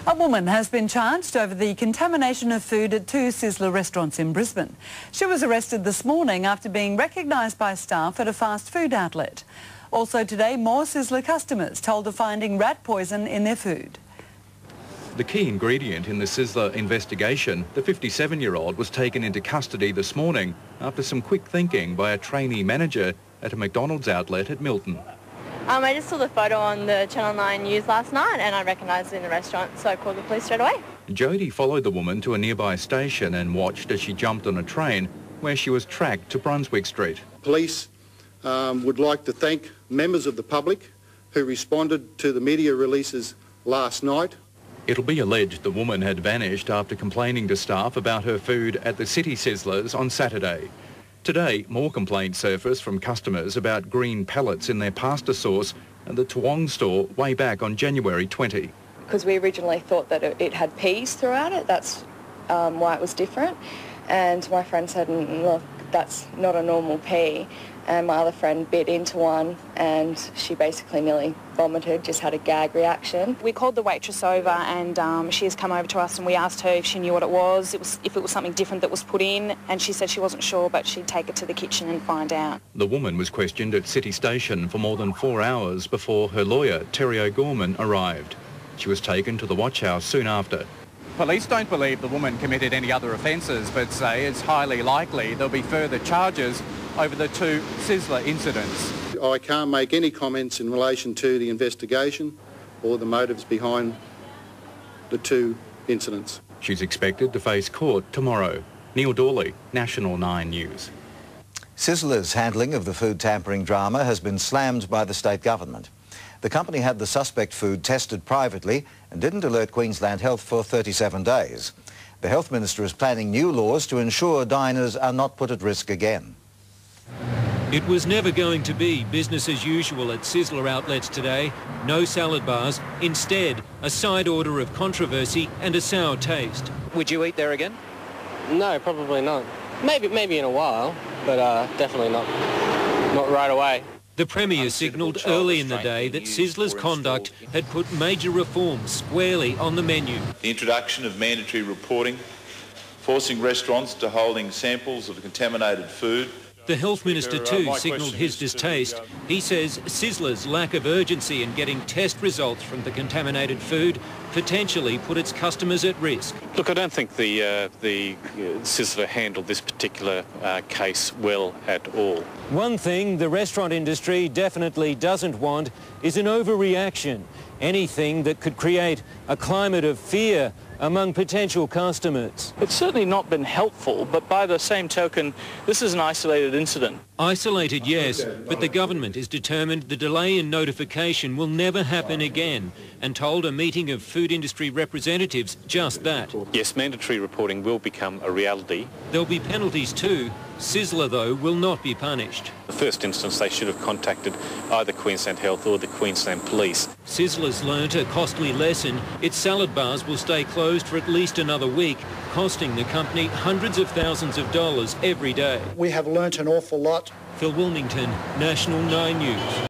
A woman has been charged over the contamination of food at 2 Sizzler restaurants in Brisbane. She was arrested this morning after being recognised by staff at a fast food outlet. Also today, more Sizzler customers told of finding rat poison in their food. The key ingredient in the Sizzler investigation, the 57-year-old was taken into custody this morning after some quick thinking by a trainee manager at a McDonald's outlet at Milton. I just saw the photo on the Channel 9 news last night and I recognised it in the restaurant, so I called the police straight away. Jody followed the woman to a nearby station and watched as she jumped on a train where she was tracked to Brunswick Street. Police would like to thank members of the public who responded to the media releases last night. It'll be alleged the woman had vanished after complaining to staff about her food at the City Sizzlers on Saturday. Today, more complaints surfaced from customers about green pellets in their pasta sauce at the Toowong store way back on January 20. Because we originally thought that it had peas throughout it, that's why it was different. And my friend said, look, that's not a normal pea. And my other friend bit into one and she basically nearly vomited, just had a gag reaction. We called the waitress over and she has come over to us and we asked her if she knew what it was, if it was something different that was put in, and she said she wasn't sure but she'd take it to the kitchen and find out. The woman was questioned at City Station for more than 4 hours before her lawyer, Terry O'Gorman, arrived. She was taken to the watch house soon after. Police don't believe the woman committed any other offences, but say it's highly likely there'll be further charges over the 2 Sizzler incidents. I can't make any comments in relation to the investigation or the motives behind the 2 incidents. She's expected to face court tomorrow. Neil Dawley, National 9 News. Sizzler's handling of the food tampering drama has been slammed by the state government. The company had the suspect food tested privately and didn't alert Queensland Health for 37 days. The Health Minister is planning new laws to ensure diners are not put at risk again. It was never going to be business as usual at Sizzler outlets today. No salad bars. Instead, a side order of controversy and a sour taste. Would you eat there again? No, probably not. Maybe in a while, but definitely not right away. The Premier signalled early in the day that Sizzler's conduct had put major reforms squarely on the menu. The introduction of mandatory reporting, forcing restaurants to holding samples of contaminated food. The Health Minister too signalled his distaste. He says Sizzler's lack of urgency in getting test results from the contaminated food potentially put its customers at risk. Look, I don't think the Sizzler handled this particular case well at all. One thing the restaurant industry definitely doesn't want is an overreaction. Anything that could create a climate of fear among potential customers. It's certainly not been helpful, but by the same token, this is an isolated incident. Isolated, yes, but the government is determined the delay in notification will never happen again and told a meeting of food industry representatives just that. Yes, mandatory reporting will become a reality. There'll be penalties too. Sizzler, though, will not be punished. In the first instance, they should have contacted either Queensland Health or the Queensland Police. Sizzler's learnt a costly lesson. Its salad bars will stay closed for at least another week, costing the company hundreds of thousands of dollars every day. We have learnt an awful lot. Phil Wilmington, National 9 News.